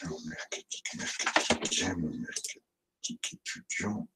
Alors, mercatique étudiant.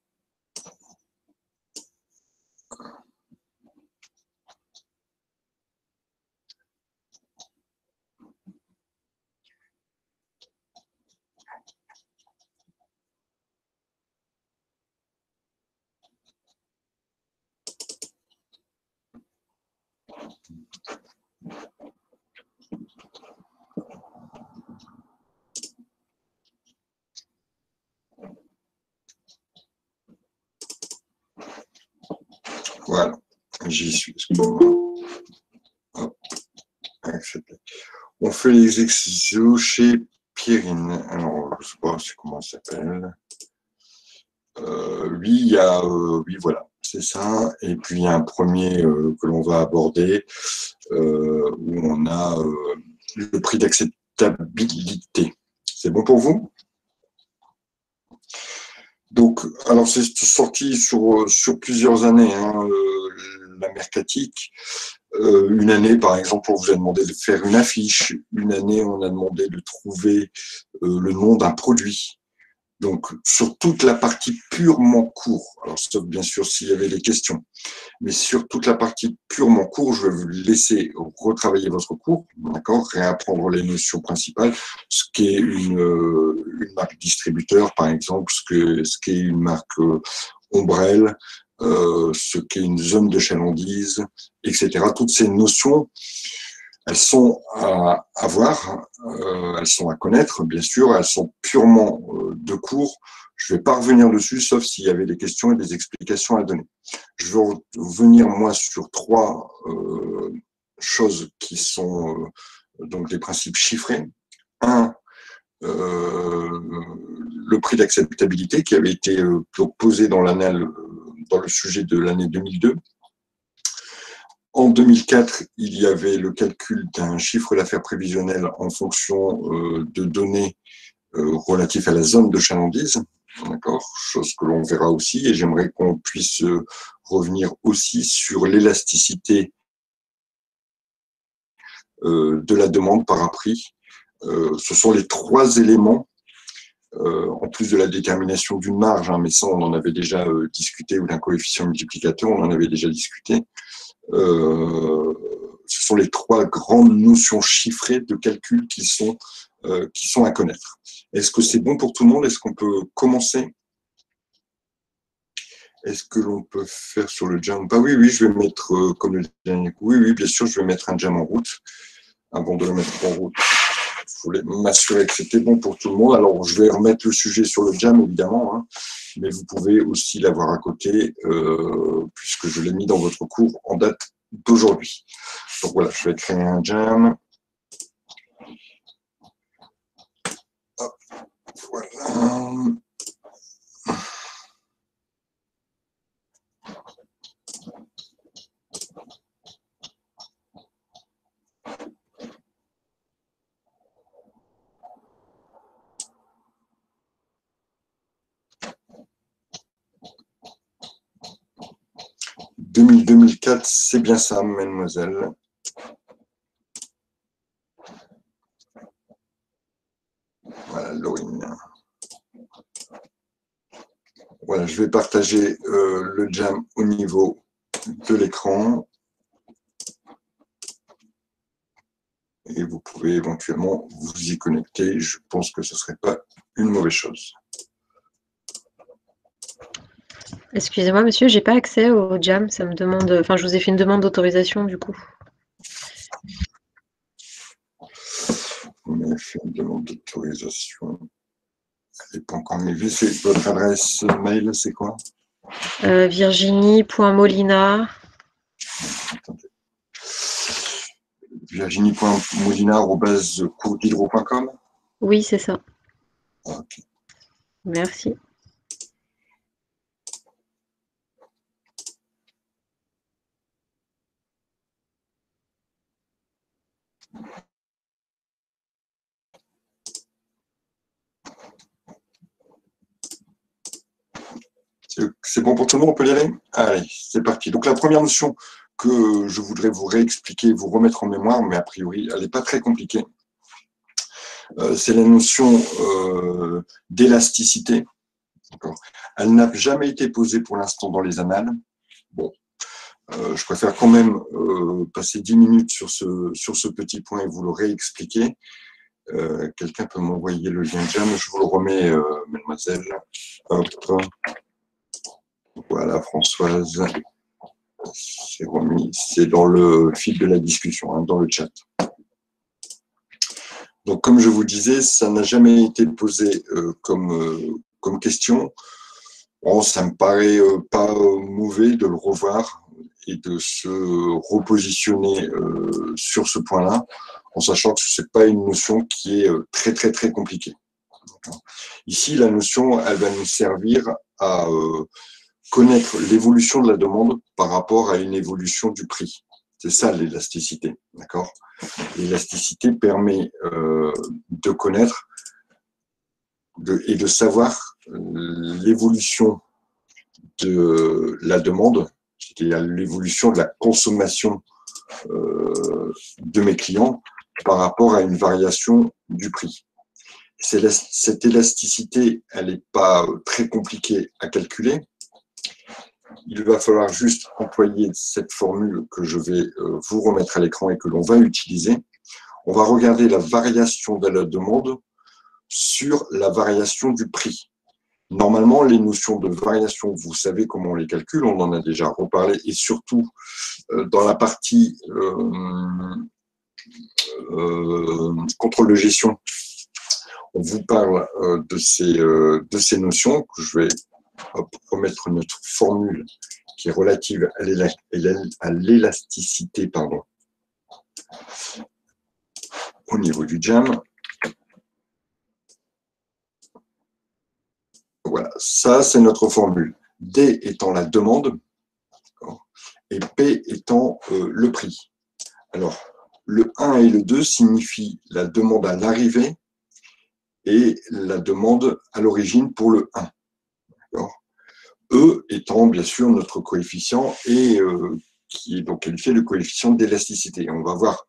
Voilà, j'y suis. Hop, accepté. On fait les exos chez Pierrine. Alors, je ne sais pas comment ça s'appelle. Oui, il y a, oui, voilà, c'est ça. Et puis, il y a un premier que l'on va aborder où on a le prix d'acceptabilité. C'est bon pour vous? Donc, alors c'est sorti sur plusieurs années, hein, la mercatique. Une année, par exemple, on vous a demandé de faire une affiche. Une année, on a demandé de trouver le nom d'un produit. Donc, sur toute la partie purement cours, alors sauf bien sûr s'il y avait des questions, mais sur toute la partie purement cours, je vais vous laisser retravailler votre cours, d'accord, réapprendre les notions principales, ce qu'est une marque distributeur, par exemple, ce qu'est une marque ombrelle, ce qu'est une zone de chalandise, etc. Toutes ces notions, elles sont à voir, elles sont à connaître, bien sûr, elles sont purement de cours. Je ne vais pas revenir dessus, sauf s'il y avait des questions et des explications à donner. Je vais revenir, moi, sur trois choses qui sont donc des principes chiffrés. Un, le prix d'acceptabilité qui avait été posé dans l'annale, dans le sujet de l'année 2002. En 2004, il y avait le calcul d'un chiffre d'affaires prévisionnel en fonction de données relatives à la zone de chalandise, d'accord, chose que l'on verra aussi, et j'aimerais qu'on puisse revenir aussi sur l'élasticité de la demande par un prix. Ce sont les trois éléments, en plus de la détermination d'une marge, hein, mais ça on en avait déjà discuté, ou d'un coefficient multiplicateur, on en avait déjà discuté. Ce sont les trois grandes notions chiffrées de calcul qui sont à connaître. Est-ce que c'est bon pour tout le monde? Est-ce qu'on peut commencer? Est-ce que l'on peut faire sur le jam? Bah oui, je vais mettre, comme le dernier coup, oui, bien sûr, je vais mettre un jam en route. Avant de le mettre en route, je voulais m'assurer que c'était bon pour tout le monde. Alors, je vais remettre le sujet sur le jam, évidemment, hein, mais vous pouvez aussi l'avoir à côté, puisque je l'ai mis dans votre cours en date d'aujourd'hui. Donc voilà, je vais créer un jam. Hop, voilà. « 2004, c'est bien ça, mademoiselle. Voilà, Laurine. Voilà, je vais partager le jam au niveau de l'écran. Et vous pouvez éventuellement vous y connecter. Je pense que ce ne serait pas une mauvaise chose. Excusez-moi, monsieur, j'ai pas accès au jam. Ça me demande. Enfin, je vous ai fait une demande d'autorisation du coup. Vous m'avez fait une demande d'autorisation. Elle n'est pas encore arrivée. C'est votre adresse mail, c'est quoi? Virginie.molina. Virginie.molina@courshydro.com. Oui, c'est ça. Ok. Merci. C'est bon pour tout le monde, on peut y aller? Allez, c'est parti. Donc la première notion que je voudrais vous réexpliquer, vous remettre en mémoire, mais a priori, elle n'est pas très compliquée. C'est la notion d'élasticité. Elle n'a jamais été posée pour l'instant dans les annales. Bon, je préfère quand même passer 10 minutes sur ce petit point et vous le réexpliquer. Quelqu'un peut m'envoyer le lien Jam, je vous le remets, mademoiselle. Hop. Voilà, Françoise. C'est remis, c'est dans le fil de la discussion, hein, dans le chat. Donc, comme je vous disais, ça n'a jamais été posé comme question. Bon, ça me paraît pas mauvais de le revoir et de se repositionner sur ce point-là, en sachant que ce n'est pas une notion qui est très, très, très compliquée. Ici, la notion, elle va nous servir à connaître l'évolution de la demande par rapport à une évolution du prix. C'est ça l'élasticité, d'accord? L'élasticité permet de connaître et de savoir l'évolution de la demande, c'est-à-dire l'évolution de la consommation de mes clients par rapport à une variation du prix. Cette élasticité, elle n'est pas très compliquée à calculer. Il va falloir juste employer cette formule que je vais vous remettre à l'écran et que l'on va utiliser. On va regarder la variation de la demande sur la variation du prix. Normalement, les notions de variation, vous savez comment on les calcule, on en a déjà reparlé, et surtout dans la partie contrôle de gestion, on vous parle de ces notions que je vais remettre notre formule qui est relative à l'élasticité, pardon, au niveau du Jam. Voilà, ça c'est notre formule. D étant la demande et P étant le prix. Alors, le 1 et le 2 signifient la demande à l'arrivée et la demande à l'origine pour le 1. E étant bien sûr notre coefficient et qui est donc qualifié de coefficient d'élasticité. On va voir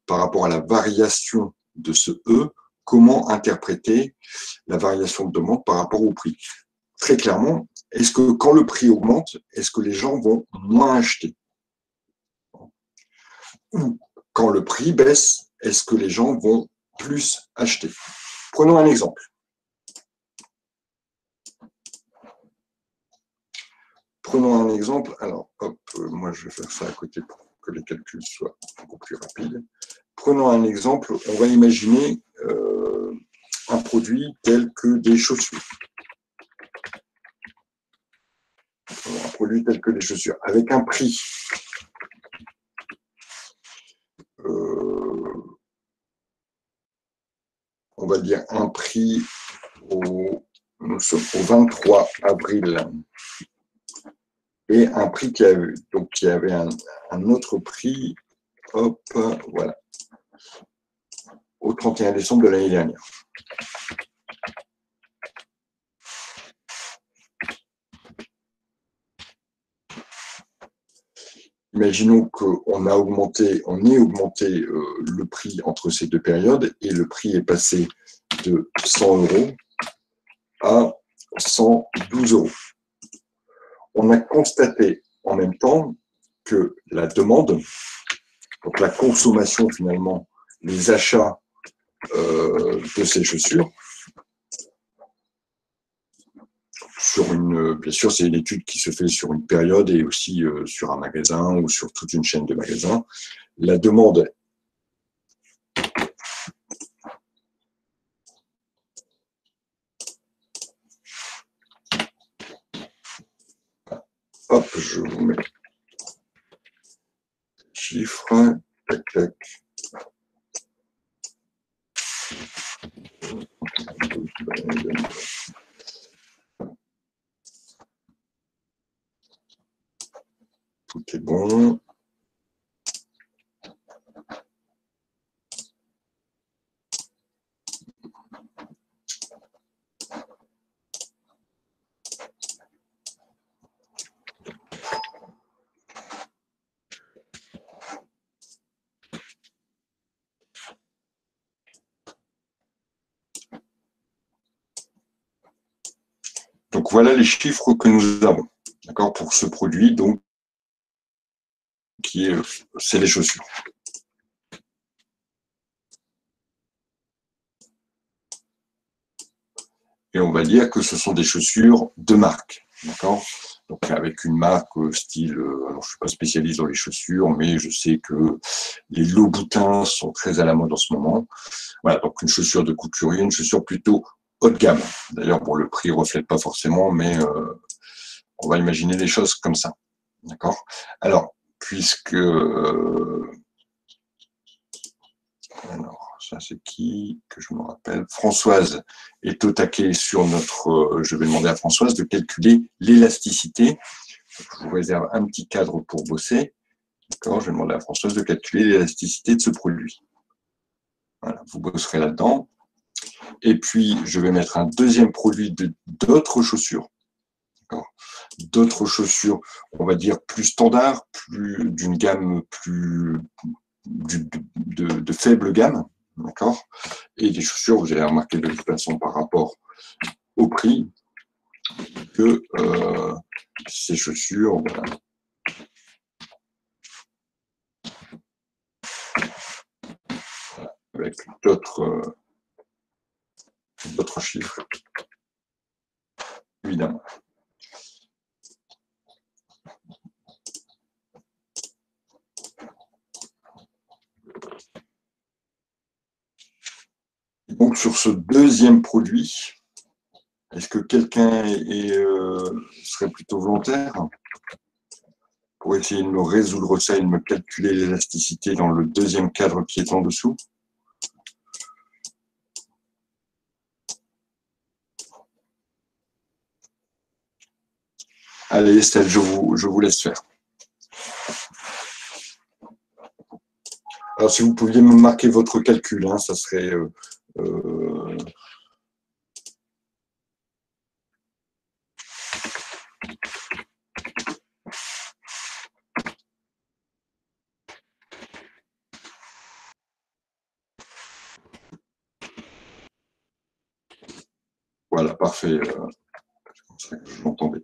par rapport à la variation de ce E, comment interpréter la variation de demande par rapport au prix. Très clairement, est-ce que quand le prix augmente, est-ce que les gens vont moins acheter? Ou quand le prix baisse, est-ce que les gens vont plus acheter? Prenons un exemple. Prenons un exemple. Alors, hop, moi je vais faire ça à côté pour que les calculs soient beaucoup plus rapides. Prenons un exemple. On va imaginer un produit tel que des chaussures. Un produit tel que des chaussures, avec un prix on va dire un prix nous sommes au 23 avril et un prix qui avait un autre prix, hop, voilà, au 31 décembre de l'année dernière. Imaginons qu'on ait augmenté le prix entre ces deux périodes et le prix est passé de 100 € à 112 €. On a constaté en même temps que la demande, donc la consommation finalement, les achats de ces chaussures, bien sûr, c'est une étude qui se fait sur une période et aussi sur un magasin ou sur toute une chaîne de magasins. La demande hop, je vous mets les chiffres, tac, tac. Tout est bon. Donc voilà les chiffres que nous avons, d'accord, pour ce produit, donc c'est les chaussures. Et on va dire que ce sont des chaussures de marque, d'accord. Donc avec une marque style, alors je suis pas spécialiste dans les chaussures, mais je sais que les Louboutins sont très à la mode en ce moment. Voilà, donc une chaussure de couturier, une chaussure plutôt haut de gamme. D'ailleurs, bon, le prix reflète pas forcément, mais on va imaginer les choses comme ça, d'accord. Alors, puisque alors, ça c'est qui que je me rappelle? Françoise est au taquet sur notre. Je vais demander à Françoise de calculer l'élasticité. Je vous réserve un petit cadre pour bosser. D'accord, je vais demander à Françoise de calculer l'élasticité de ce produit. Voilà, vous bosserez là-dedans. Et puis, je vais mettre un deuxième produit d'autres chaussures. D'autres chaussures, on va dire, plus standard, plus d'une gamme plus de faible gamme. D'accord. Et des chaussures, vous allez remarquer de toute façon par rapport au prix que ces chaussures, voilà, avec d'autres chiffres, évidemment. Donc sur ce deuxième produit, est-ce que quelqu'un serait plutôt volontaire pour essayer de me résoudre ça et de me calculer l'élasticité dans le deuxième cadre qui est en dessous? Allez Estelle, je vous laisse faire. Alors si vous pouviez me marquer votre calcul, hein, ça serait... Voilà, parfait. C'est comme ça que je l'entendais.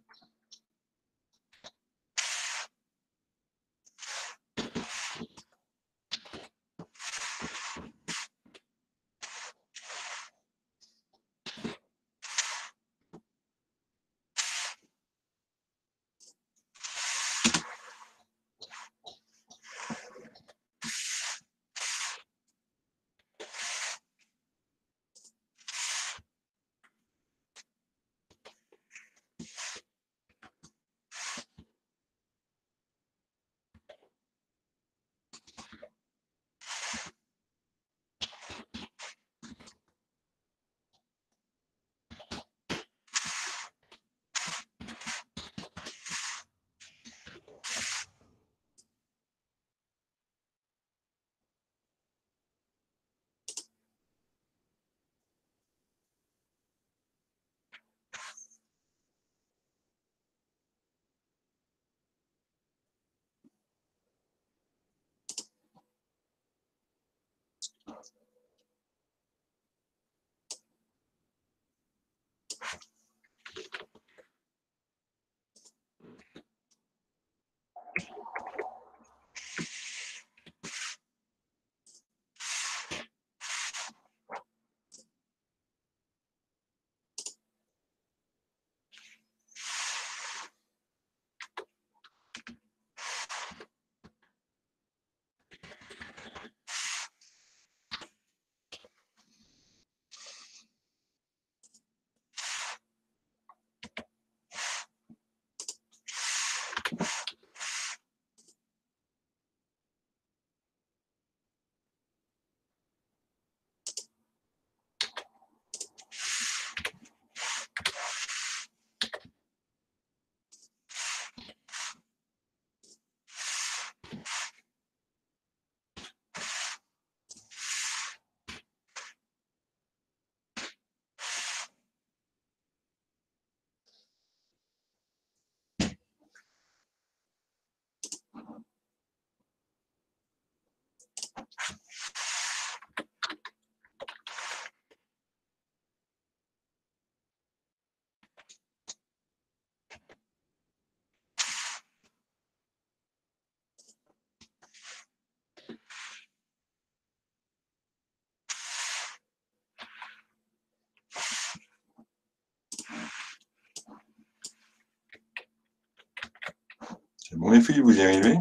C'est bon les filles, vous y arrivez?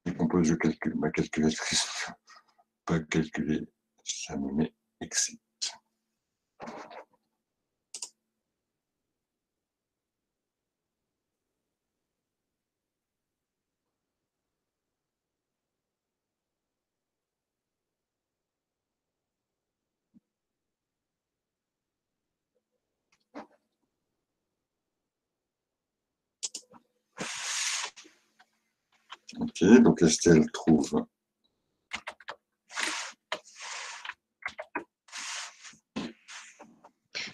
Je compose, je calcule ma calculatrice. Pas calculer, ça me met exit. Ok, donc Estelle trouve.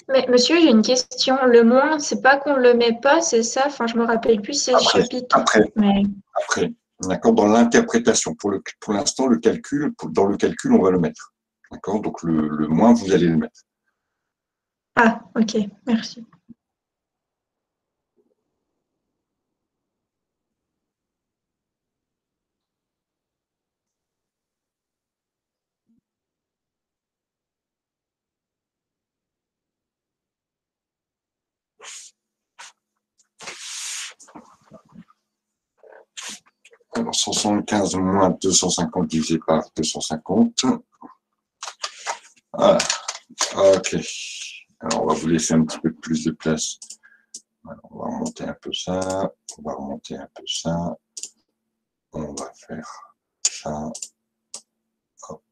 Mais monsieur, j'ai une question. Le moins, c'est pas qu'on le met pas, c'est ça? Enfin, je me rappelle plus ces chapitres. Après. D'accord, dans l'interprétation. Pour l'instant, dans le calcul, on va le mettre. D'accord, donc le moins, vous allez le mettre. Ah, ok, merci. Alors, 175 moins 250 divisé par 250. Voilà. Ok. Alors, on va vous laisser un petit peu plus de place. Alors, on va remonter un peu ça. On va remonter un peu ça. On va faire ça. Hop.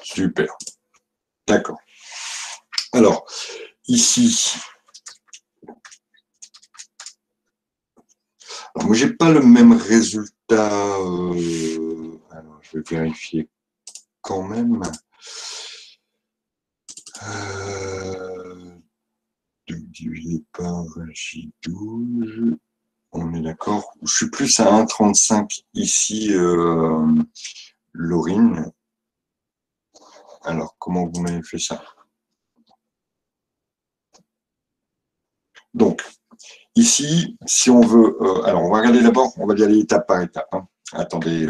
Super. D'accord. Alors, ici, alors, moi, j'ai pas le même résultat. Alors, je vais vérifier quand même. Divisé par J12. On est d'accord. Je suis plus à 1,35 ici, Laurine. Alors, comment vous m'avez fait ça? Donc, ici, si on veut... alors, on va regarder d'abord, on va y aller étape par étape. Hein. Attendez,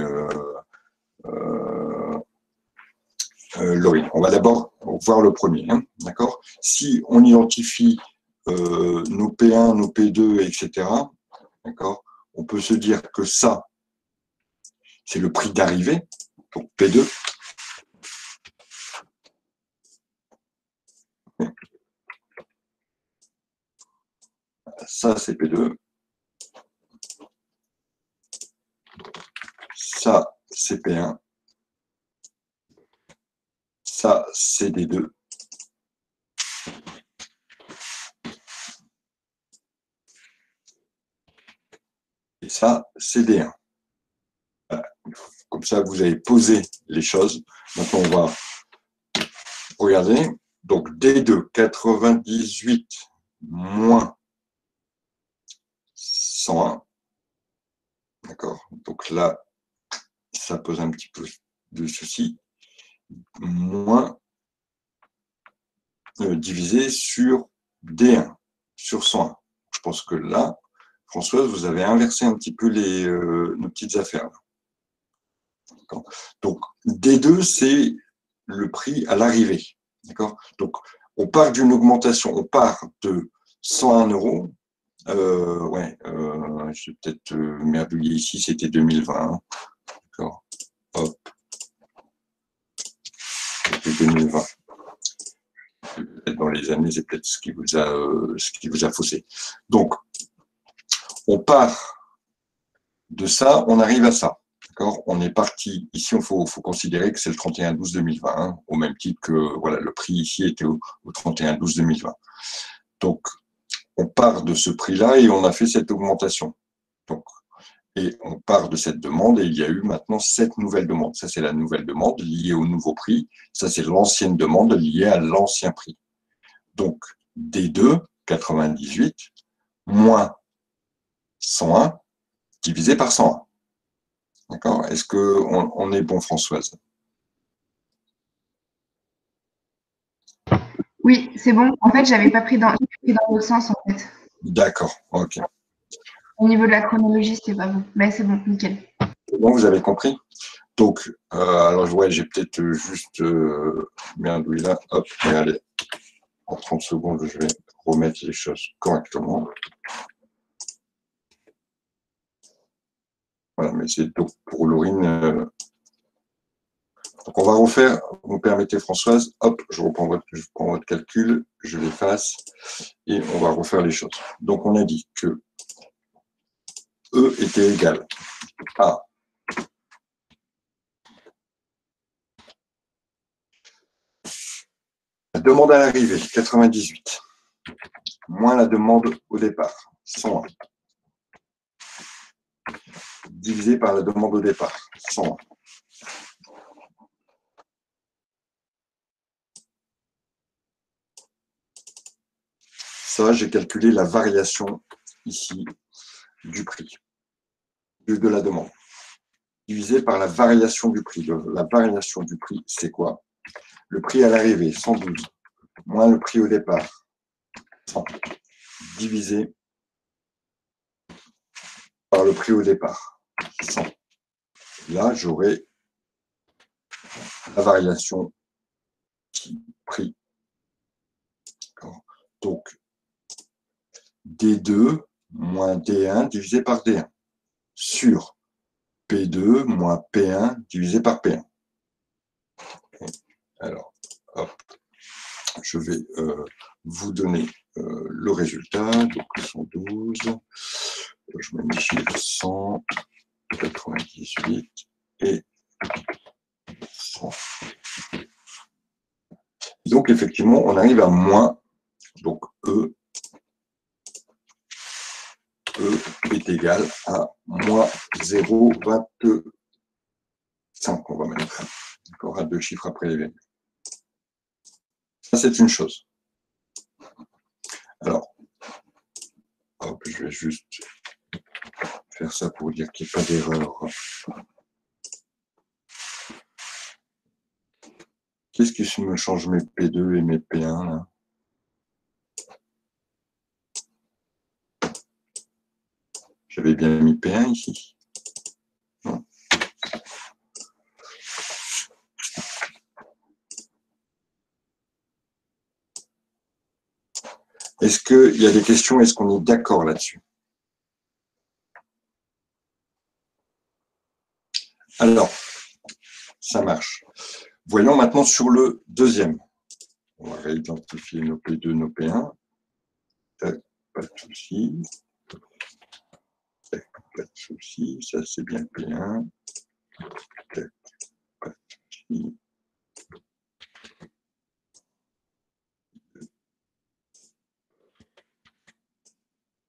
Laurine, on va d'abord voir le premier. Hein, d'accord? Si on identifie nos P1, nos P2, etc., d'accord, on peut se dire que ça, c'est le prix d'arrivée, donc P2. Ça, c'est P2. Ça, c'est P1. Ça, c'est D2. Et ça, c'est D1. Voilà. Comme ça, vous avez posé les choses. Maintenant, on va regarder. Donc, D2, 98 moins 101. D'accord? Donc là, ça pose un petit peu de souci. Moins divisé sur D1, sur 101. Je pense que là, Françoise, vous avez inversé un petit peu nos petites affaires. Donc, D2, c'est le prix à l'arrivée. D'accord? Donc, on part d'une augmentation, on part de 101 euros. Je vais peut-être merdouiller ici, c'était 2020. Hein. D'accord? Hop. C'était 2020. Peut-être dans les années, c'est peut-être ce qui vous a faussé. Donc, on part de ça, on arrive à ça. On est parti, ici il faut considérer que c'est le 31-12-2020, hein, au même titre que voilà, le prix ici était au 31-12-2020. Donc, on part de ce prix-là et on a fait cette augmentation. Donc, et on part de cette demande et il y a eu maintenant 7 nouvelles demandes. Ça, c'est la nouvelle demande liée au nouveau prix. Ça, c'est l'ancienne demande liée à l'ancien prix. Donc, D2, 98, moins 101, divisé par 101. D'accord? Est-ce qu'on est bon, Françoise? Oui, c'est bon. En fait, j'avais pas pris dans l'autre sens, en fait. D'accord, ok. Au niveau de la chronologie, c'était pas bon. Mais c'est bon, nickel. C'est bon, vous avez compris? Donc, alors ouais, j'ai peut-être juste merde, oui, là, hop, et allez, en 30 secondes, je vais remettre les choses correctement. Voilà, mais c'est donc pour Laurine. Donc on va refaire, vous me permettez Françoise, hop, je prends votre calcul, je l'efface et on va refaire les choses. Donc on a dit que E était égal à la demande à l'arrivée, 98, moins la demande au départ, 101, divisé par la demande au départ, 101. Ça, j'ai calculé la variation ici du prix, de la demande, divisé par la variation du prix. La variation du prix, c'est quoi? Le prix à l'arrivée, 112, moins le prix au départ, 100, divisé par le prix au départ, 100. Là, j'aurai la variation prix. Donc, D2 moins D1 divisé par D1 sur P2 moins P1 divisé par P1. Alors, hop, je vais vous donner le résultat. Donc, 112, je mets mes chiffres 100, 98 et 100. Donc, effectivement, on arrive à moins. Donc, E est égal à moins 0,25. On va mettre encore à deux chiffres après les virgules. Ça, c'est une chose. Alors, hop, je vais juste faire ça pour dire qu'il n'y ait pas d'erreur. Qu'est-ce qui me change mes P2 et mes P1 là? J'avais bien mis P1 ici. Non. Est-ce qu'il y a des questions? Est-ce qu'on est d'accord là-dessus? Alors, ça marche. Voyons maintenant sur le deuxième. On va réidentifier nos P2, nos P1. Pas de souci. Pas de souci. Ça, c'est bien P1. Pas de souci.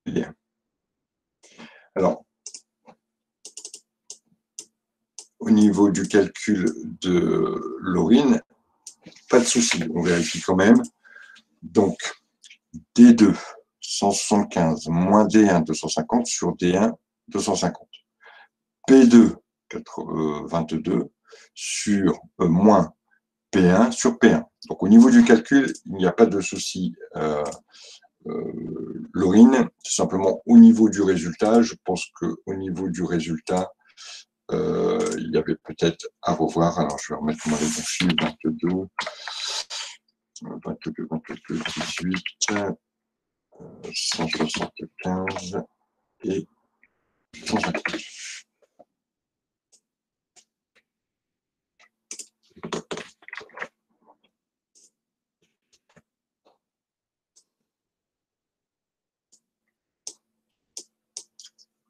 Bien. Alors, au niveau du calcul de Laurine, pas de souci, on vérifie quand même. Donc, D2, 175, moins D1, 250 sur D1, 250. P2, 22 sur moins P1 sur P1. Donc, au niveau du calcul, il n'y a pas de souci. Laurine, c'est simplement au niveau du résultat. Je pense qu'au niveau du résultat, il y avait peut-être à revoir. Alors, je vais remettre moi les bons chiffres, 22, 18, 175 et 150.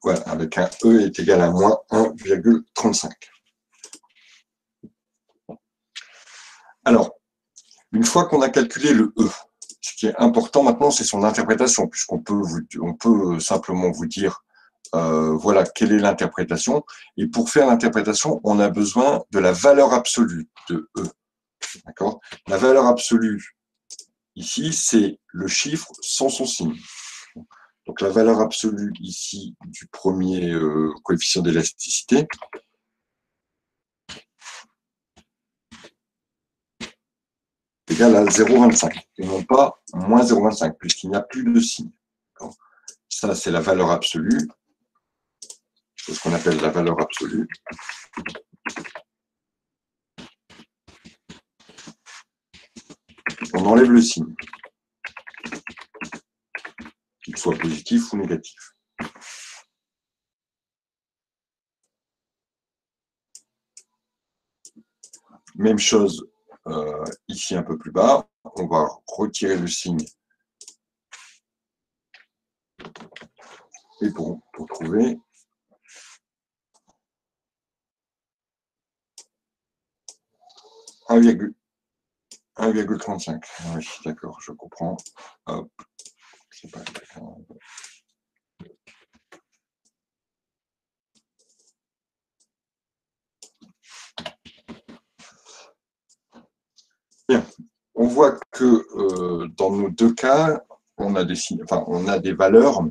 Voilà, avec un E est égal à moins 1,35. Alors, une fois qu'on a calculé le E, ce qui est important maintenant, c'est son interprétation, puisqu'on peut simplement vous dire, voilà, quelle est l'interprétation. Et pour faire l'interprétation, on a besoin de la valeur absolue de E. D'accord ? La valeur absolue, ici, c'est le chiffre sans son signe. Donc, la valeur absolue ici du premier coefficient d'élasticité, est égal à 0,25 et non pas moins 0,25 puisqu'il n'y a plus de signe. Ça, c'est la valeur absolue. C'est ce qu'on appelle la valeur absolue. enlève le signe, qu'il soit positif ou négatif. Même chose ici un peu plus bas, on va retirer le signe et pour trouver un virgule 1,35. Oui, d'accord, je comprends. Hop, c'est pas grave. Bien, on voit que dans nos deux cas, on a des valeurs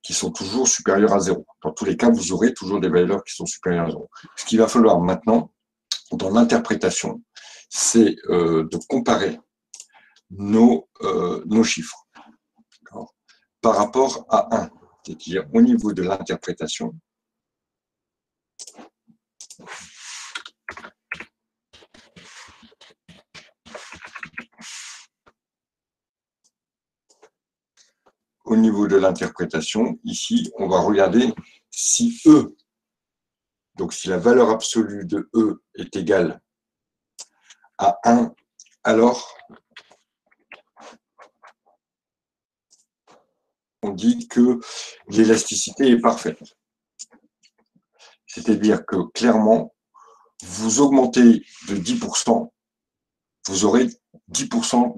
qui sont toujours supérieures à 0. Dans tous les cas, vous aurez toujours des valeurs qui sont supérieures à 0. Ce qu'il va falloir maintenant, dans l'interprétation, c'est de comparer nos chiffres par rapport à 1. C'est-à-dire au niveau de l'interprétation, ici, on va regarder si E, donc si la valeur absolue de E est égale à 1, alors on dit que l'élasticité est parfaite. C'est-à-dire que clairement, vous augmentez de 10%, vous aurez 10%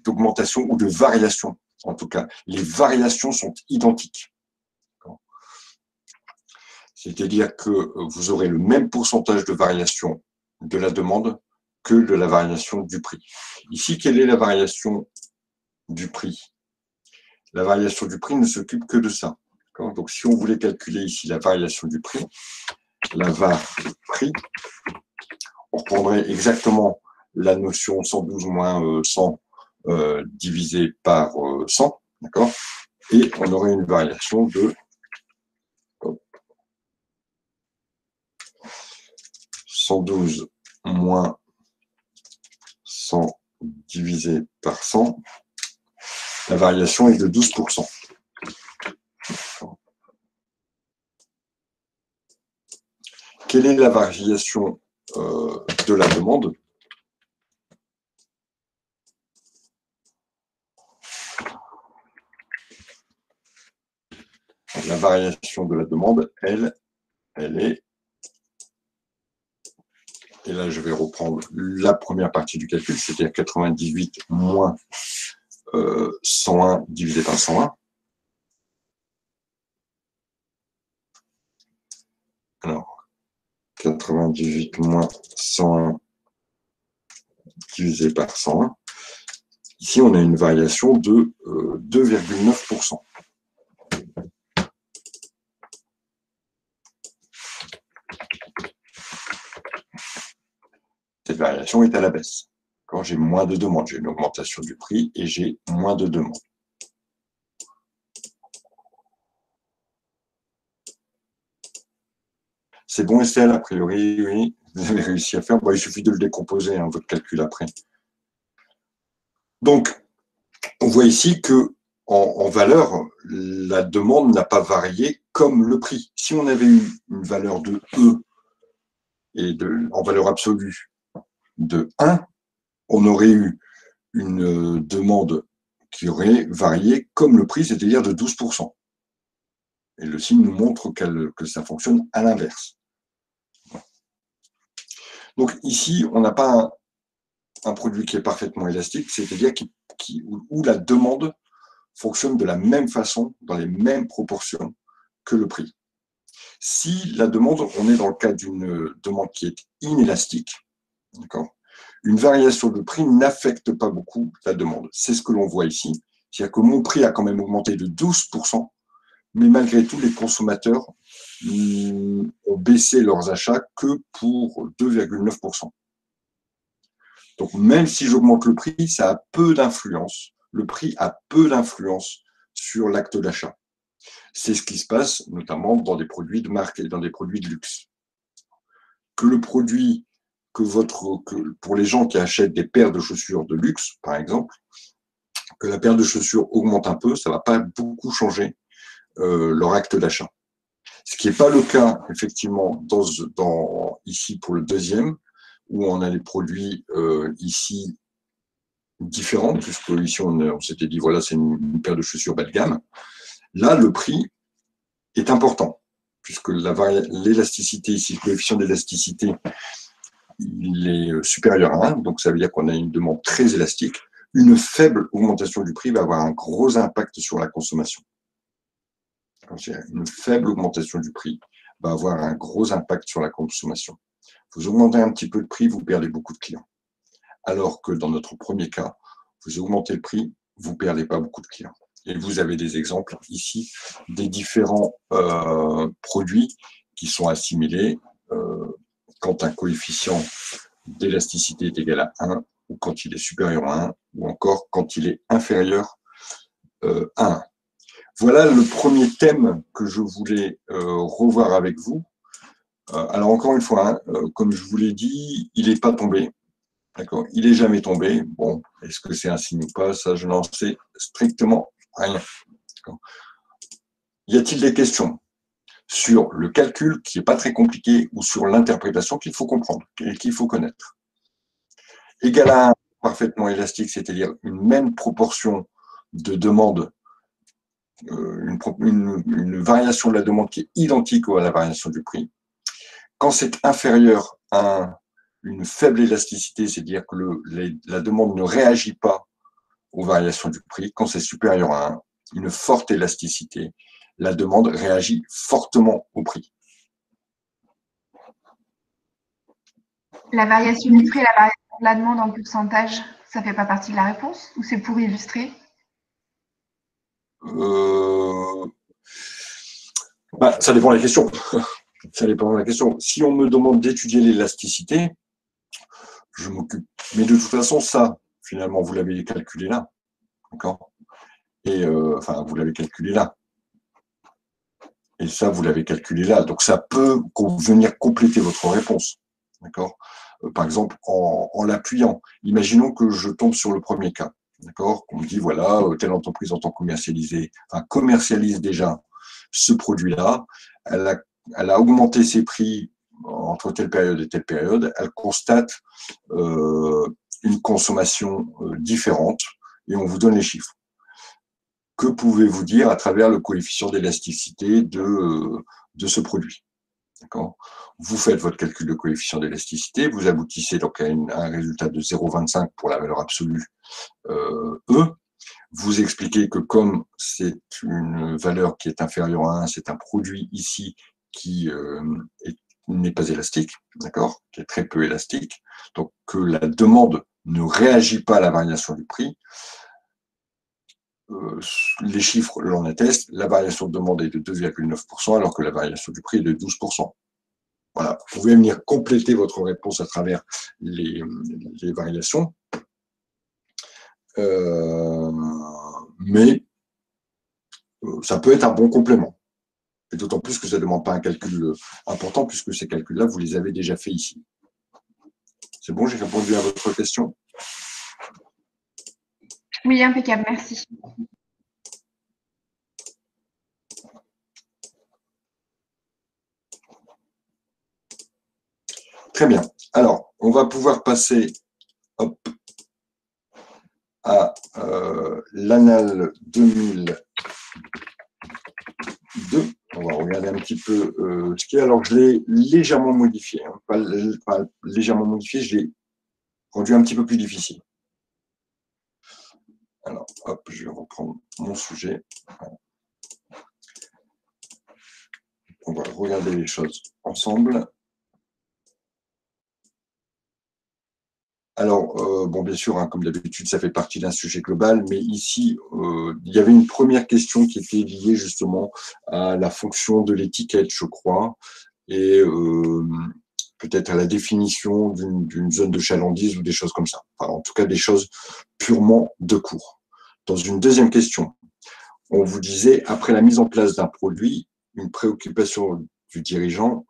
d'augmentation ou de variation. En tout cas, les variations sont identiques. C'est-à-dire que vous aurez le même pourcentage de variation de la demande que de la variation du prix. Ici, quelle est la variation du prix? La variation du prix ne s'occupe que de ça. Donc, si on voulait calculer ici la variation du prix, la var prix, on reprendrait exactement la notion 112 moins 100 divisé par 100, d'accord? Et on aurait une variation de 112 moins 100 divisé par 100. La variation est de 12%. Quelle est la variation de la demande? La variation de la demande, elle est, et là je vais reprendre la première partie du calcul, c'est-à-dire 98 moins 101 divisé par 101. Alors, 98 moins 101 divisé par 101. Ici, on a une variation de 2,9%. Cette variation est à la baisse. Quand j'ai moins de demandes, j'ai une augmentation du prix et j'ai moins de demandes. C'est bon, Estelle, a priori, oui, vous avez réussi à faire. Bon, il suffit de le décomposer, hein, votre calcul après. Donc, on voit ici que en valeur, la demande n'a pas varié comme le prix. Si on avait eu une valeur de E et en valeur absolue de 1, on aurait eu une demande qui aurait varié comme le prix, c'est-à-dire de 12%. Et le signe nous montre que ça fonctionne à l'inverse. Donc ici, on n'a pas un produit qui est parfaitement élastique, c'est-à-dire où la demande fonctionne de la même façon, dans les mêmes proportions que le prix. Si la demande, on est dans le cas d'une demande qui est inélastique, d'accord, une variation de prix n'affecte pas beaucoup la demande. C'est ce que l'on voit ici. C'est-à-dire que mon prix a quand même augmenté de 12%, mais malgré tout, les consommateurs ont baissé leurs achats que pour 2,9%. Donc, même si j'augmente le prix, ça a peu d'influence. Le prix a peu d'influence sur l'acte d'achat. C'est ce qui se passe notamment dans des produits de marque et dans des produits de luxe. Que le produit que pour les gens qui achètent des paires de chaussures de luxe, par exemple, que la paire de chaussures augmente un peu, ça ne va pas beaucoup changer leur acte d'achat. Ce qui n'est pas le cas, effectivement, ici pour le deuxième, où on a les produits ici différents, puisque ici on s'était dit, voilà, c'est une paire de chaussures bas de gamme. Là, le prix est important, puisque l'élasticité ici, le coefficient d'élasticité, il est supérieur à 1, donc ça veut dire qu'on a une demande très élastique. Une faible augmentation du prix va avoir un gros impact sur la consommation. Une faible augmentation du prix va avoir un gros impact sur la consommation. Vous augmentez un petit peu le prix, vous perdez beaucoup de clients. Alors que dans notre premier cas, vous augmentez le prix, vous ne perdez pas beaucoup de clients. Et vous avez des exemples ici des différents produits qui sont assimilés quand un coefficient d'élasticité est égal à 1 ou quand il est supérieur à 1 ou encore quand il est inférieur à 1. Voilà le premier thème que je voulais revoir avec vous. Alors encore une fois, comme je vous l'ai dit, il n'est pas tombé. D'accord, il n'est jamais tombé. Bon, est-ce que c'est un signe ou pas? Ça, je n'en sais strictement rien. Y a-t-il des questions sur le calcul qui n'est pas très compliqué ou sur l'interprétation qu'il faut comprendre et qu'il faut connaître? Égal à 1, parfaitement élastique, c'est-à-dire une même proportion de demande, une variation de la demande qui est identique à la variation du prix. Quand c'est inférieur à une faible élasticité, c'est-à-dire que la demande ne réagit pas aux variations du prix. Quand c'est supérieur à 1, une forte élasticité, la demande réagit fortement au prix. La variation du prix et la variation de la demande en pourcentage, ça ne fait pas partie de la réponse ou c'est pour illustrer? Ça dépend de la question. Ça dépend de la question. Si on me demande d'étudier l'élasticité, je m'occupe. Mais de toute façon, ça, finalement, vous l'avez calculé là. D'accord? Et vous l'avez calculé là. Et ça, vous l'avez calculé là. Donc, ça peut venir compléter votre réponse. D'accord? Par exemple, en l'appuyant. Imaginons que je tombe sur le premier cas. D'accord? On me dit, voilà, telle entreprise entend commercialise déjà ce produit-là. Elle a augmenté ses prix entre telle période et telle période. Elle constate une consommation différente et on vous donne les chiffres. Que pouvez-vous dire à travers le coefficient d'élasticité de ce produit? D'accord? Vous faites votre calcul de coefficient d'élasticité, vous aboutissez donc à un résultat de 0,25 pour la valeur absolue E. Vous expliquez que comme c'est une valeur qui est inférieure à 1, c'est un produit ici qui n'est pas élastique, d'accord, qui est très peu élastique, donc que la demande ne réagit pas à la variation du prix. Les chiffres l'en attestent, la variation de demande est de 2,9%, alors que la variation du prix est de 12%. Voilà, vous pouvez venir compléter votre réponse à travers les variations. Mais ça peut être un bon complément. Et d'autant plus que ça ne demande pas un calcul important, puisque ces calculs-là, vous les avez déjà faits ici. C'est bon, j'ai répondu à votre question? Oui, impeccable, merci. Très bien. Alors, on va pouvoir passer à l'annale 2002. On va regarder un petit peu ce qu'il y a. Alors, je l'ai légèrement modifié. Hein. Pas légèrement modifié, je l'ai rendu un petit peu plus difficile. Alors, hop, je vais reprendre mon sujet. On va regarder les choses ensemble. Alors, bon, bien sûr, hein, comme d'habitude, ça fait partie d'un sujet global, mais ici, il y avait une première question qui était liée justement à la fonction de l'étiquette, je crois, et peut-être à la définition d'une zone de chalandise ou des choses comme ça. Enfin, en tout cas, des choses purement de cours. Dans une deuxième question, on vous disait, après la mise en place d'un produit, une préoccupation du dirigeant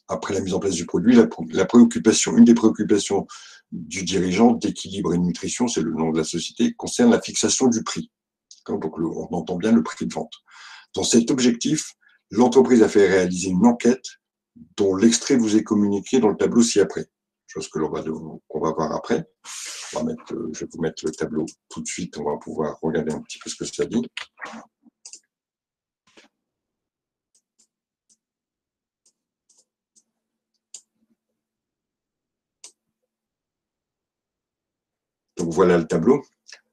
après la mise en place du produit, une des préoccupations du dirigeant d'équilibre et de nutrition, c'est le nom de la société, concerne la fixation du prix. Donc, on entend bien le prix de vente. Dans cet objectif, l'entreprise a fait réaliser une enquête dont l'extrait vous est communiqué dans le tableau ci-après. Chose que qu'on va voir après. Je vais vous mettre le tableau tout de suite, on va pouvoir regarder un petit peu ce que ça dit. Donc voilà le tableau.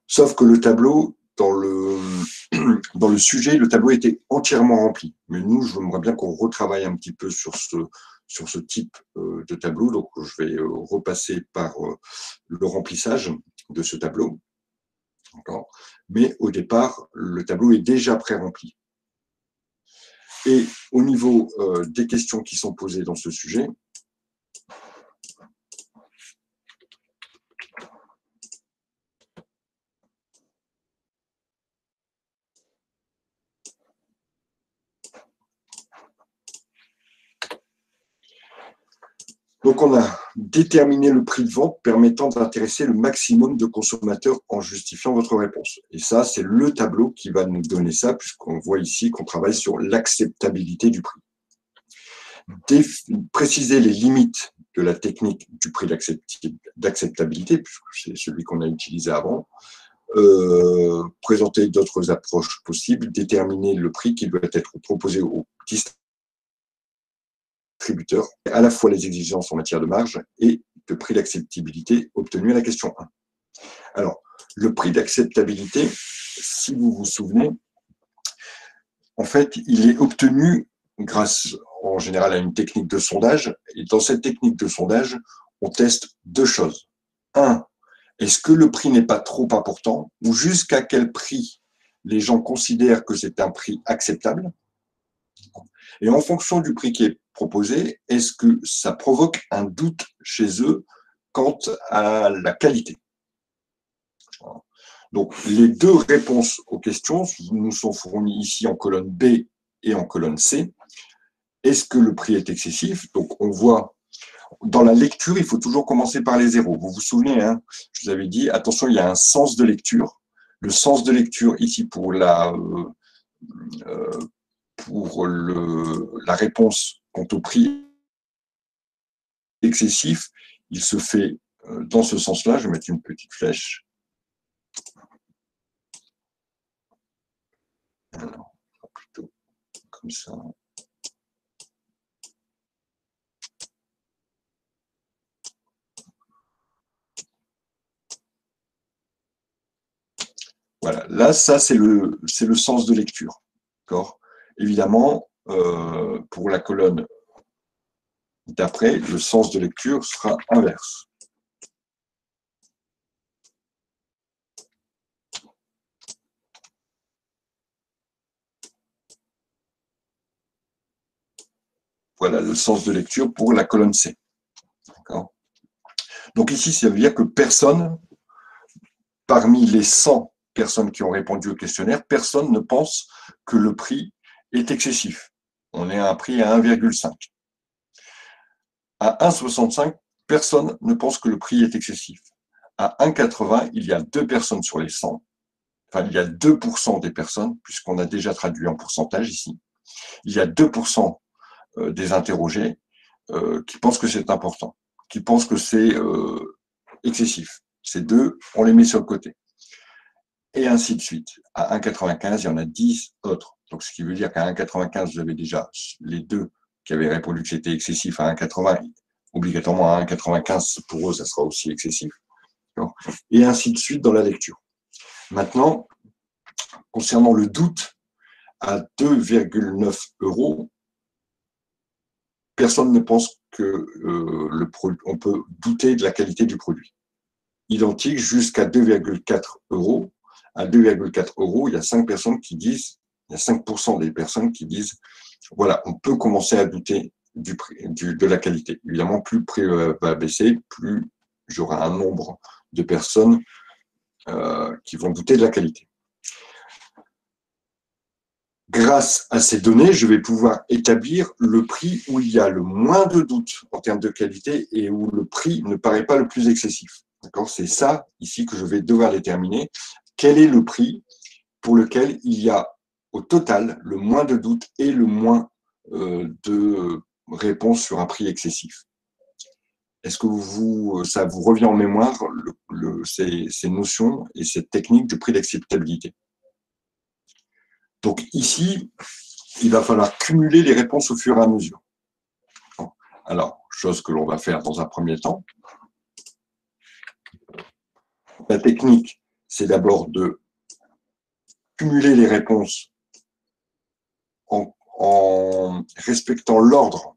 Sauf que le tableau, dans le sujet, le tableau était entièrement rempli. Mais nous, j'aimerais bien qu'on retravaille un petit peu sur ce type de tableau. Donc, je vais repasser par le remplissage de ce tableau. Mais au départ, le tableau est déjà pré-rempli. Et au niveau des questions qui sont posées dans ce sujet, donc, on a déterminé le prix de vente permettant d'intéresser le maximum de consommateurs en justifiant votre réponse. Et ça, c'est le tableau qui va nous donner ça, puisqu'on voit ici qu'on travaille sur l'acceptabilité du prix. Préciser les limites de la technique du prix d'acceptabilité, puisque c'est celui qu'on a utilisé avant. Présenter d'autres approches possibles, déterminer le prix qui doit être proposé aux distributeurs, à la fois les exigences en matière de marge et de prix d'acceptabilité obtenu à la question 1. Alors, le prix d'acceptabilité, si vous vous souvenez, en fait, il est obtenu grâce en général à une technique de sondage. Et dans cette technique de sondage, on teste deux choses. Un, est-ce que le prix n'est pas trop important ou jusqu'à quel prix les gens considèrent que c'est un prix acceptable? Et en fonction du prix qui est proposé, est-ce que ça provoque un doute chez eux quant à la qualité? Donc, les deux réponses aux questions nous sont fournies ici en colonne B et en colonne C. Est-ce que le prix est excessif? Donc, on voit, dans la lecture, il faut toujours commencer par les zéros. Vous vous souvenez, hein, je vous avais dit, attention, il y a un sens de lecture. Le sens de lecture ici pour la réponse quant au prix excessif, il se fait dans ce sens-là. Je vais mettre une petite flèche. Alors, plutôt comme ça. Voilà, là, ça, c'est le sens de lecture. D'accord ? Évidemment, pour la colonne d'après, le sens de lecture sera inverse. Voilà le sens de lecture pour la colonne C. D'accord ? Donc ici, ça veut dire que personne, parmi les 100 personnes qui ont répondu au questionnaire, personne ne pense que le prix est excessif. On est à un prix à 1,5. À 1,65, personne ne pense que le prix est excessif. À 1,80, il y a 2 personnes sur les 100. Enfin, il y a 2% des personnes, puisqu'on a déjà traduit en pourcentage ici. Il y a 2% des interrogés qui pensent que c'est important, qui pensent que c'est excessif. Ces deux, on les met sur le côté. Et ainsi de suite. À 1,95, il y en a 10 autres. Donc, ce qui veut dire qu'à 1,95, vous avez déjà les deux qui avaient répondu que c'était excessif à 1,80. Obligatoirement, à 1,95, pour eux, ça sera aussi excessif. Et ainsi de suite dans la lecture. Maintenant, concernant le doute, à 2,9 €, personne ne pense que on peut douter de la qualité du produit. Identique jusqu'à 2,4 €. À 2,4 €, il y a 5 personnes qui disent, il y a 5% des personnes qui disent, voilà, on peut commencer à douter du prix, de la qualité. Évidemment, plus le prix va baisser, plus j'aurai un nombre de personnes qui vont douter de la qualité. grâce à ces données, je vais pouvoir établir le prix où il y a le moins de doutes en termes de qualité et où le prix ne paraît pas le plus excessif. C'est ça ici que je vais devoir déterminer. Quel est le prix pour lequel il y a au total le moins de doutes et le moins de réponses sur un prix excessif? Est-ce que ça vous revient en mémoire ces notions et cette technique du prix d'acceptabilité? Donc ici, il va falloir cumuler les réponses au fur et à mesure. Alors, chose que l'on va faire dans un premier temps. La technique, c'est d'abord de cumuler les réponses en respectant l'ordre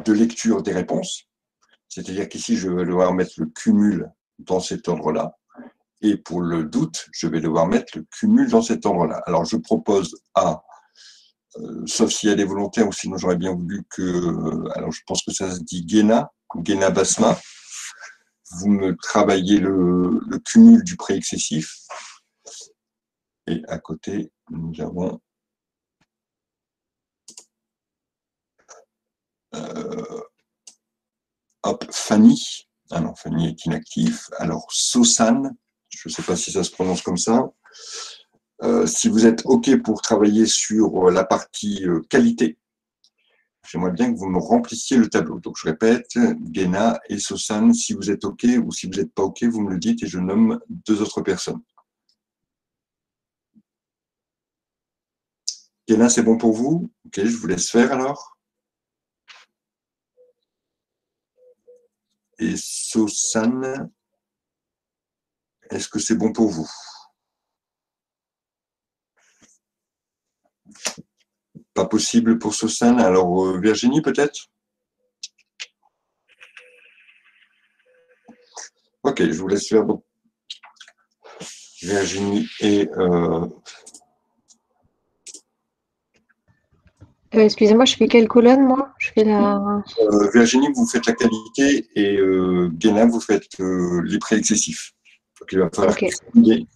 de lecture des réponses. C'est-à-dire qu'ici, je vais devoir mettre le cumul dans cet ordre-là. Et pour le doute, je vais devoir mettre le cumul dans cet ordre-là. Alors, je propose à, sauf s'il y a des volontaires, ou sinon j'aurais bien voulu que, alors je pense que ça se dit Guéna Basma, vous me travaillez le cumul du prix excessif. Et à côté, nous avons Fanny. Ah non, Fanny est inactif. Alors, Sosan, je ne sais pas si ça se prononce comme ça. Si vous êtes OK pour travailler sur la partie qualité, j'aimerais bien que vous me remplissiez le tableau. Donc, je répète, Guéna et Sosan, si vous êtes OK ou si vous n'êtes pas OK, vous me le dites et je nomme 2 autres personnes. Guéna, c'est bon pour vous? OK, je vous laisse faire alors. Et Sosan, est-ce que c'est bon pour vous? Pas possible pour Sosan. Alors, Virginie, peut-être? Ok, je vous laisse faire donc Virginie et... Excusez-moi, je fais quelle colonne, moi? Je fais la... Virginie, vous faites la qualité et Guéna, vous faites les prix excessifs. Donc, il va falloir Ok. cumuler.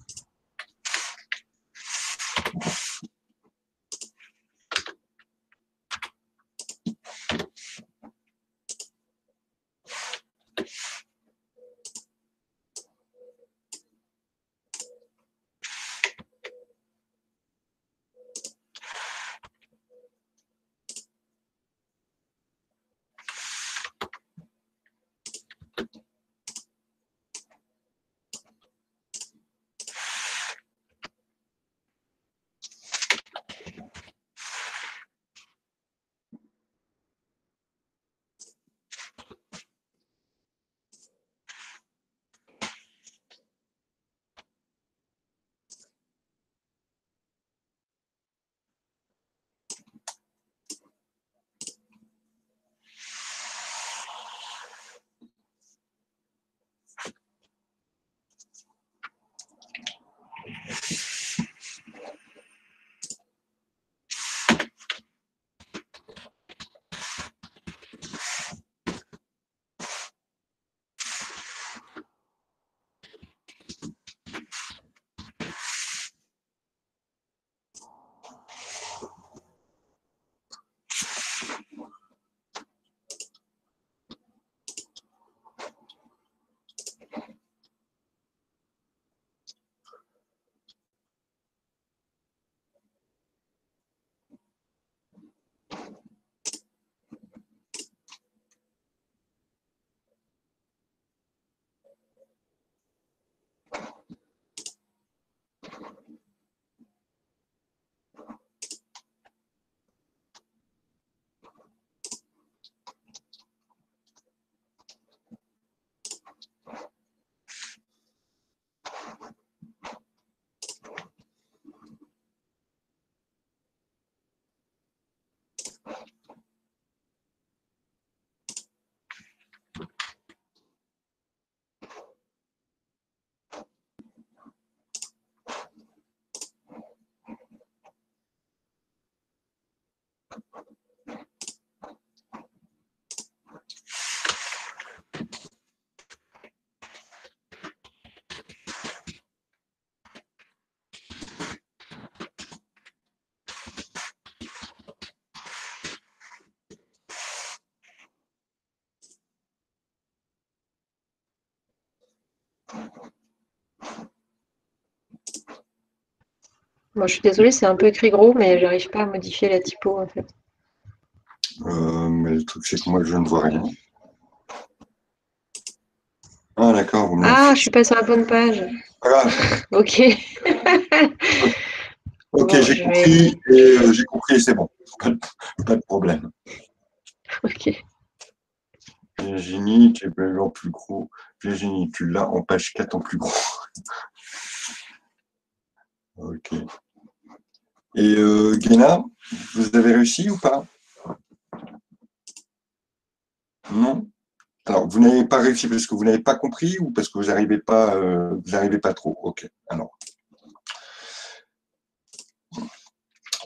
Moi, je suis désolée, c'est un peu écrit gros, mais j'arrive pas à modifier la typo, en fait. Mais le truc, c'est que moi, je ne vois rien. Ah, d'accord, vous me Ah, l'avez je suis pas sur la bonne page. Pas grave. Ok. Ok, Bon, j'ai je vais. compris et c'est bon. Pas de problème. Ok. Virginie, tu es en plus gros. Virginie, tu l'as en page 4 en plus gros. Ok. Et Guéna, vous avez réussi ou pas? Non? Alors, vous n'avez pas réussi parce que vous n'avez pas compris ou parce que vous n'arrivez pas trop? Ok. Alors.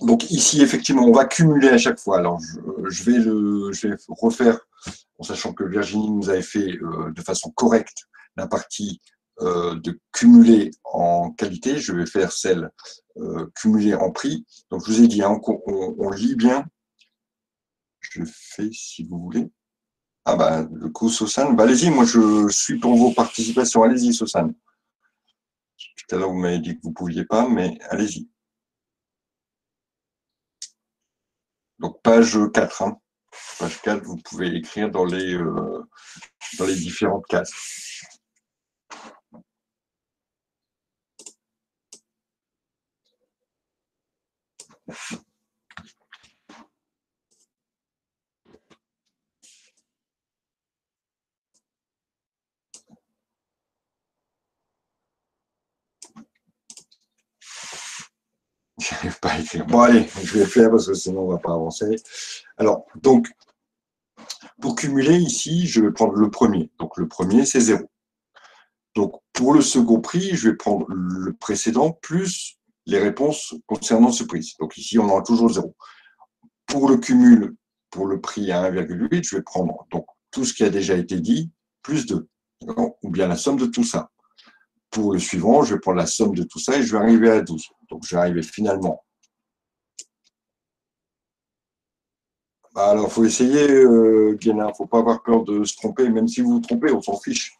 Donc ici, effectivement, on va cumuler à chaque fois. Alors, je vais refaire, en sachant que Virginie nous avait fait de façon correcte la partie de cumuler en qualité. Je vais faire celle cumuler en prix. Donc, je vous ai dit, hein, on lit bien. Je fais, si vous voulez. Ah bah, le coup, Sosan, bah, allez-y, moi, je suis pour vos participations. Allez-y, Sosan. Tout à l'heure, vous m'avez dit que vous ne pouviez pas, mais allez-y. Donc, page 4. Hein. Page 4, vous pouvez écrire dans les différentes cases. Je n'arrive pas à écrire. Bon, allez, je vais faire parce que sinon, on ne va pas avancer. Alors, donc, pour cumuler ici, je vais prendre le premier. Donc, le premier, c'est 0. Donc, pour le second prix, je vais prendre le précédent plus les réponses concernant ce prix. Donc, ici, on aura toujours 0. Pour le cumul, pour le prix à 1,8, je vais prendre donc, tout ce qui a déjà été dit, plus 2. Ou bien la somme de tout ça. Pour le suivant, je vais prendre la somme de tout ça et je vais arriver à 12. Donc, je vais arriver finalement. Alors, il faut essayer, Guénin. Il ne faut pas avoir peur de se tromper. Même si vous vous trompez, on s'en fiche.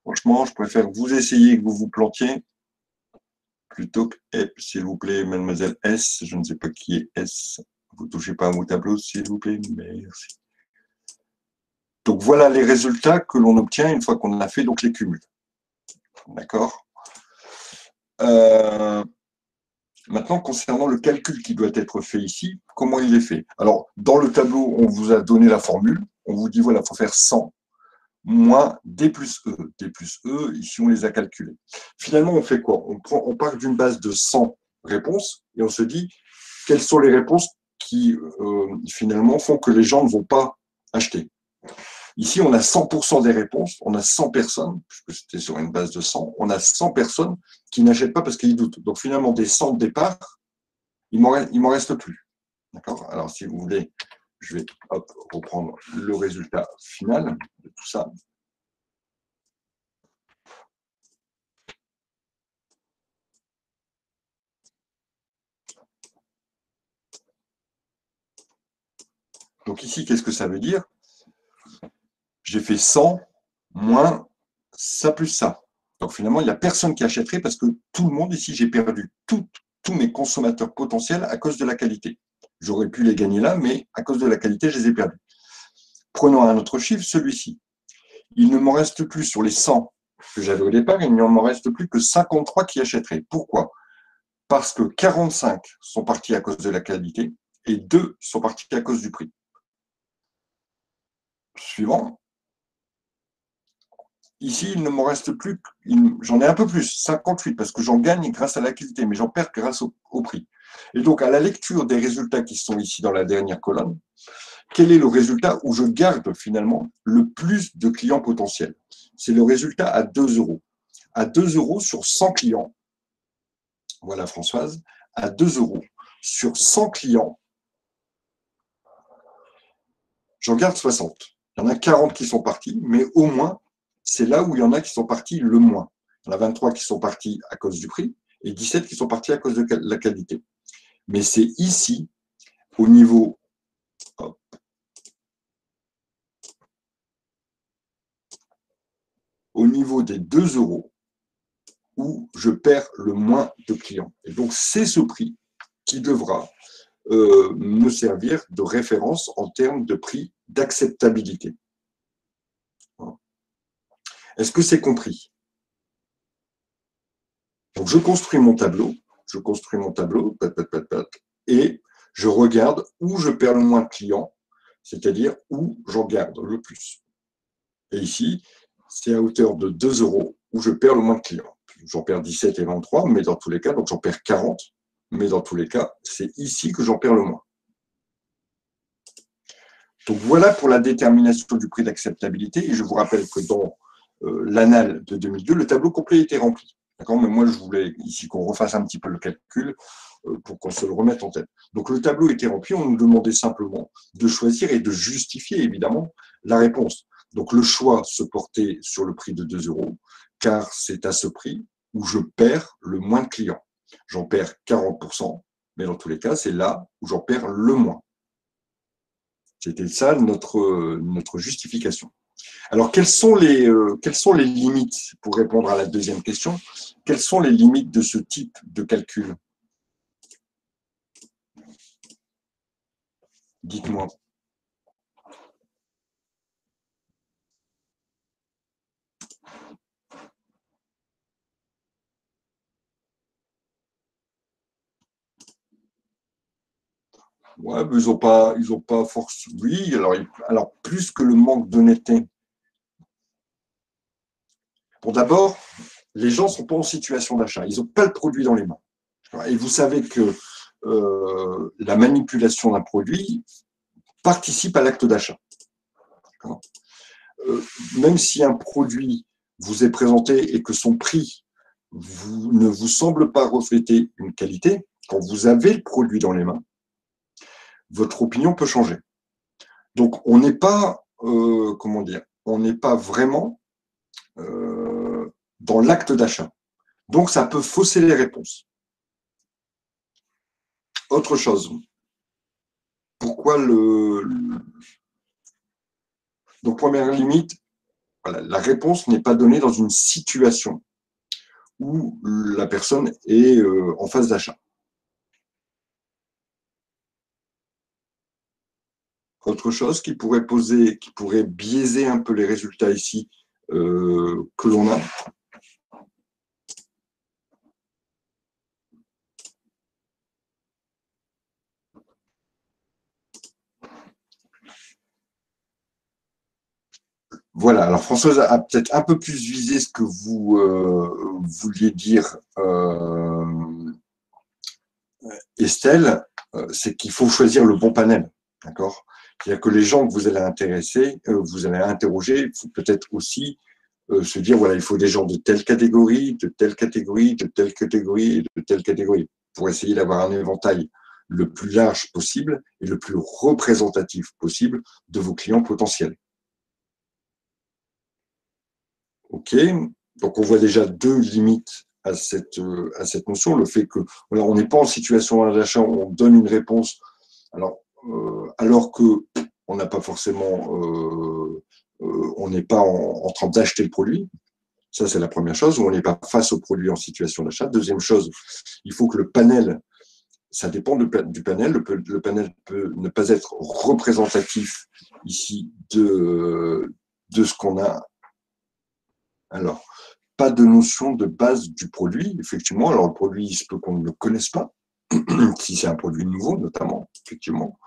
Franchement, je préfère que vous essayiez que vous vous plantiez plutôt que, s'il vous plaît, mademoiselle S. Je ne sais pas qui est S. Vous ne touchez pas à mon tableau, s'il vous plaît. Merci. Donc, voilà les résultats que l'on obtient une fois qu'on a fait donc, les cumuls. D'accord. Maintenant, concernant le calcul qui doit être fait ici, comment il est fait? Alors, dans le tableau, on vous a donné la formule. On vous dit, voilà, il faut faire 100 moins D plus E. D plus E, ici, on les a calculés. Finalement, on fait quoi? On part d'une base de 100 réponses et on se dit, quelles sont les réponses qui, finalement, font que les gens ne vont pas acheter? Ici, on a 100% des réponses, on a 100 personnes, puisque c'était sur une base de 100, on a 100 personnes qui n'achètent pas parce qu'ils doutent. Donc finalement, des 100 de départ, il m'en reste plus. D'accord? Alors si vous voulez, je vais reprendre le résultat final de tout ça. Donc ici, qu'est-ce que ça veut dire? J'ai fait 100 moins ça plus ça. Donc finalement, il n'y a personne qui achèterait parce que tout le monde ici, j'ai perdu tous mes consommateurs potentiels à cause de la qualité. J'aurais pu les gagner là, mais à cause de la qualité, je les ai perdus. Prenons un autre chiffre, celui-ci. Il ne m'en reste plus sur les 100 que j'avais au départ, il ne m'en reste plus que 53 qui achèteraient. Pourquoi? Parce que 45 sont partis à cause de la qualité et 2 sont partis à cause du prix. Suivant. Ici, il ne m'en reste plus, j'en ai un peu plus, 58, parce que j'en gagne grâce à la qualité, mais j'en perds grâce au prix. Et donc, à la lecture des résultats qui sont ici dans la dernière colonne, quel est le résultat où je garde finalement le plus de clients potentiels? C'est le résultat à 2 euros. À 2 euros sur 100 clients, voilà Françoise, à 2 euros sur 100 clients, j'en garde 60. Il y en a 40 qui sont partis, mais au moins, c'est là où il y en a qui sont partis le moins. Il y en a 23 qui sont partis à cause du prix et 17 qui sont partis à cause de la qualité. Mais c'est ici, au niveau au niveau des 2 € où je perds le moins de clients. Et donc, c'est ce prix qui devra me servir de référence en termes de prix d'acceptabilité. Est-ce que c'est compris? Donc, je construis mon tableau, et je regarde où je perds le moins de clients, c'est-à-dire où j'en garde le plus. Et ici, c'est à hauteur de 2 € où je perds le moins de clients. J'en perds 17 et 23, mais dans tous les cas, donc j'en perds 40, mais dans tous les cas, c'est ici que j'en perds le moins. Donc voilà pour la détermination du prix d'acceptabilité. Et je vous rappelle que dans l'annale de 2002, le tableau complet était rempli. D'accord? Mais moi, je voulais ici qu'on refasse un petit peu le calcul pour qu'on se le remette en tête. Donc le tableau était rempli, on nous demandait simplement de choisir et de justifier évidemment la réponse. Donc le choix se portait sur le prix de 2 €, car c'est à ce prix où je perds le moins de clients. J'en perds 40%, mais dans tous les cas, c'est là où j'en perds le moins. C'était ça notre justification. Alors, quelles sont les limites, pour répondre à la deuxième question, quelles sont les limites de ce type de calcul? Dites-moi. Ouais, mais ils ont pas force. Oui, alors plus que le manque d'honnêteté. Bon, d'abord, les gens ne sont pas en situation d'achat. Ils n'ont pas le produit dans les mains. Et vous savez que la manipulation d'un produit participe à l'acte d'achat. Même si un produit vous est présenté et que son prix ne vous semble pas refléter une qualité, quand vous avez le produit dans les mains, votre opinion peut changer. Donc, on n'est pas, on n'est pas vraiment dans l'acte d'achat. Donc, ça peut fausser les réponses. Autre chose. Pourquoi Donc, première limite, voilà, la réponse n'est pas donnée dans une situation où la personne est en phase d'achat. Autre chose qui pourrait biaiser un peu les résultats ici que l'on a. Voilà, alors Françoise a peut-être un peu plus visé ce que vous vouliez dire, Estelle, c'est qu'il faut choisir le bon panel, d'accord? C'est-à-dire que les gens que vous allez interroger, il faut peut-être aussi se dire, voilà, il faut des gens de telle catégorie, de telle catégorie, de telle catégorie et de telle catégorie, pour essayer d'avoir un éventail le plus large possible et le plus représentatif possible de vos clients potentiels. OK, donc on voit déjà 2 limites à cette notion, le fait que voilà, on n'est pas en situation d'achat, on donne une réponse, alors que on n'a pas forcément, on n'est pas en train d'acheter le produit. Ça, c'est la première chose, où on n'est pas face au produit en situation d'achat. Deuxième chose, il faut que le panel, ça dépend du panel, le panel peut ne pas être représentatif ici de ce qu'on a. Alors, pas de notion de base du produit, effectivement. Alors, le produit, il se peut qu'on ne le connaisse pas, si c'est un produit nouveau, notamment, effectivement.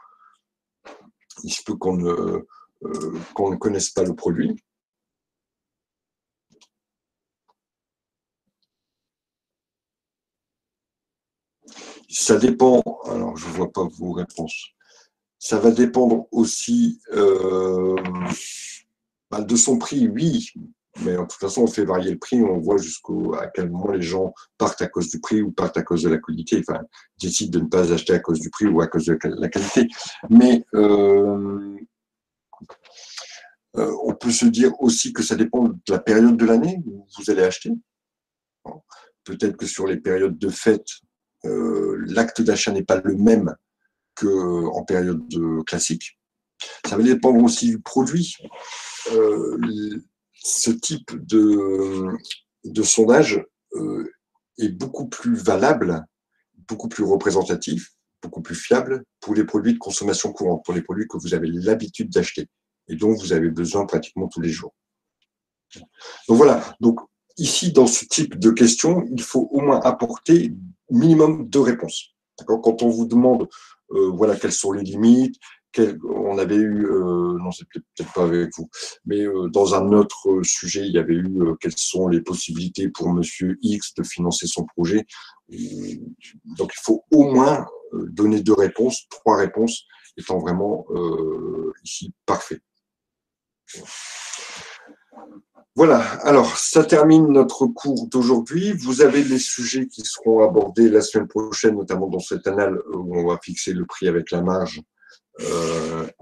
Il se peut qu'on ne connaisse pas le produit. Ça dépend, alors je ne vois pas vos réponses. Ça va dépendre aussi de son prix, oui. Mais de toute façon, on fait varier le prix, on voit à quel moment les gens partent à cause du prix ou partent à cause de la qualité, enfin, décident de ne pas acheter à cause du prix ou à cause de la qualité. Mais on peut se dire aussi que ça dépend de la période de l'année où vous allez acheter. Peut-être que sur les périodes de fête, l'acte d'achat n'est pas le même qu'en période classique. Ça va dépendre aussi du produit. ce type de sondage est beaucoup plus valable, beaucoup plus représentatif, beaucoup plus fiable pour les produits de consommation courante, pour les produits que vous avez l'habitude d'acheter et dont vous avez besoin pratiquement tous les jours. Donc voilà, donc ici, dans ce type de questions, il faut au moins apporter minimum 2 réponses. Quand on vous demande voilà, quelles sont les limites, on avait eu, non, c'est peut-être pas avec vous, mais dans un autre sujet, il y avait eu quelles sont les possibilités pour Monsieur X de financer son projet. Donc, il faut au moins donner 2 réponses, 3 réponses, étant vraiment ici parfait. Voilà, alors ça termine notre cours d'aujourd'hui. Vous avez les sujets qui seront abordés la semaine prochaine, notamment dans cette annale où on va fixer le prix avec la marge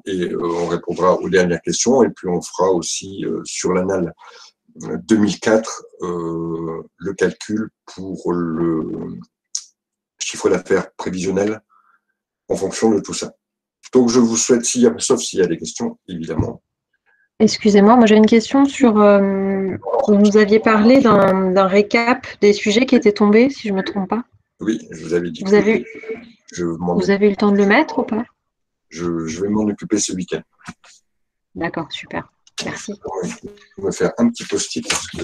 et on répondra aux dernières questions. Et puis on fera aussi sur l'annale 2004 le calcul pour le chiffre d'affaires prévisionnel en fonction de tout ça. Donc je vous souhaite, sauf s'il y a des questions, évidemment. Excusez-moi, moi j'ai une question sur. Vous nous aviez parlé d'un récap des sujets qui étaient tombés, si je ne me trompe pas. Oui, je vous avais dit. Vous avez eu le temps de le mettre ou pas? Je vais m'en occuper ce week-end. D'accord, super. Merci. Je vais me faire un petit post-it parce que.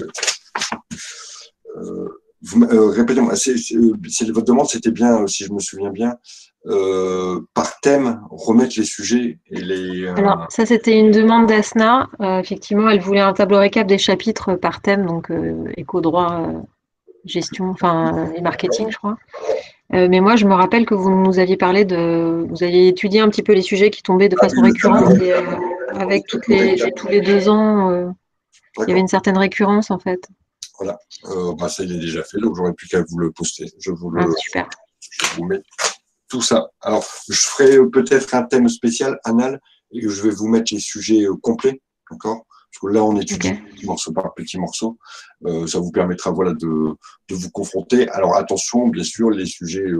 Répétez-moi, votre demande, c'était bien, si je me souviens bien, par thème, remettre les sujets et les. Alors, ça, c'était une demande d'Asna. Effectivement, elle voulait un tableau récap des chapitres par thème, donc éco-droit, gestion, et marketing, je crois. Mais moi, je me rappelle que vous nous aviez parlé vous aviez étudié un petit peu les sujets qui tombaient de façon récurrente et avec tous les 2 ans, il y avait une certaine récurrence en fait. Voilà, ça il est déjà fait, donc j'aurais plus qu'à vous le poster. Super. Je vous mets tout ça. Alors, je ferai peut-être un thème spécial, anal, et je vais vous mettre les sujets complets, d'accord? Parce que là, on étudie petit morceau par petit morceau. Ça vous permettra, voilà, de vous confronter. Alors, attention, bien sûr, les sujets,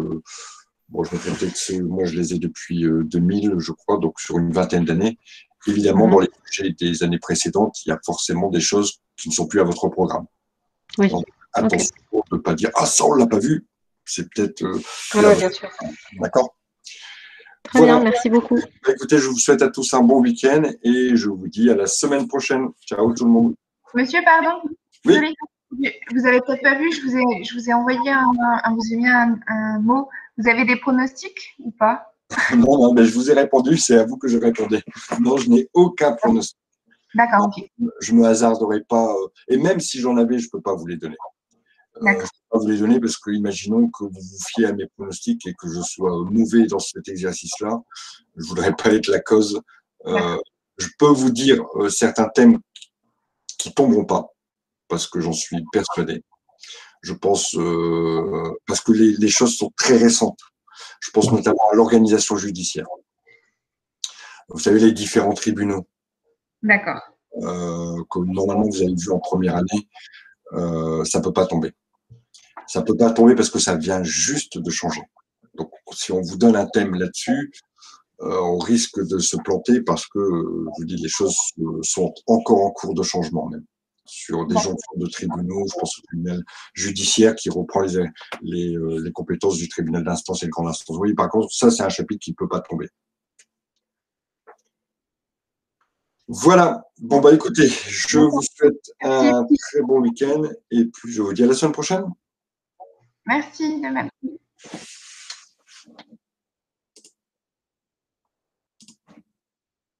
bon, je me peut-être, moi, je les ai depuis 2000, je crois, donc sur une vingtaine d'années. Évidemment, dans les sujets des années précédentes, il y a forcément des choses qui ne sont plus à votre programme. Oui. Donc, attention de ne pas dire « Ah, ça, on ne l'a pas vu ». C'est peut-être… bien sûr. D'accord. Très bien, merci beaucoup. Écoutez, je vous souhaite à tous un bon week-end et je vous dis à la semaine prochaine. Ciao tout le monde. Monsieur, pardon. Oui. Désolée. Vous avez peut-être pas vu, je vous ai envoyé vous ai mis un mot. Vous avez des pronostics ou pas? Non, mais je vous ai répondu, c'est à vous que je répondais. Non, je n'ai aucun pronostic. D'accord, ok. Je ne me hasarderai pas, et même si j'en avais, je ne peux pas vous les donner. Je ne peux pas vous les donner parce que, imaginons que vous vous fiez à mes pronostics et que je sois mauvais dans cet exercice-là. Je ne voudrais pas être la cause. Je peux vous dire certains thèmes qui ne tomberont pas parce que j'en suis persuadé. Je pense, parce que les choses sont très récentes. Je pense notamment à l'organisation judiciaire. Vous savez, les différents tribunaux. D'accord. Comme normalement vous avez vu en première année, ça ne peut pas tomber. Ça ne peut pas tomber parce que ça vient juste de changer. Donc, si on vous donne un thème là-dessus, on risque de se planter parce que, je vous dis, les choses sont encore en cours de changement même. Sur des jonctions de tribunaux, je pense au tribunal judiciaire qui reprend les compétences du tribunal d'instance et de grande instance. Oui, par contre, ça, c'est un chapitre qui ne peut pas tomber. Voilà. Bon, écoutez, je vous souhaite un très bon week-end et puis je vous dis à la semaine prochaine. Merci de même.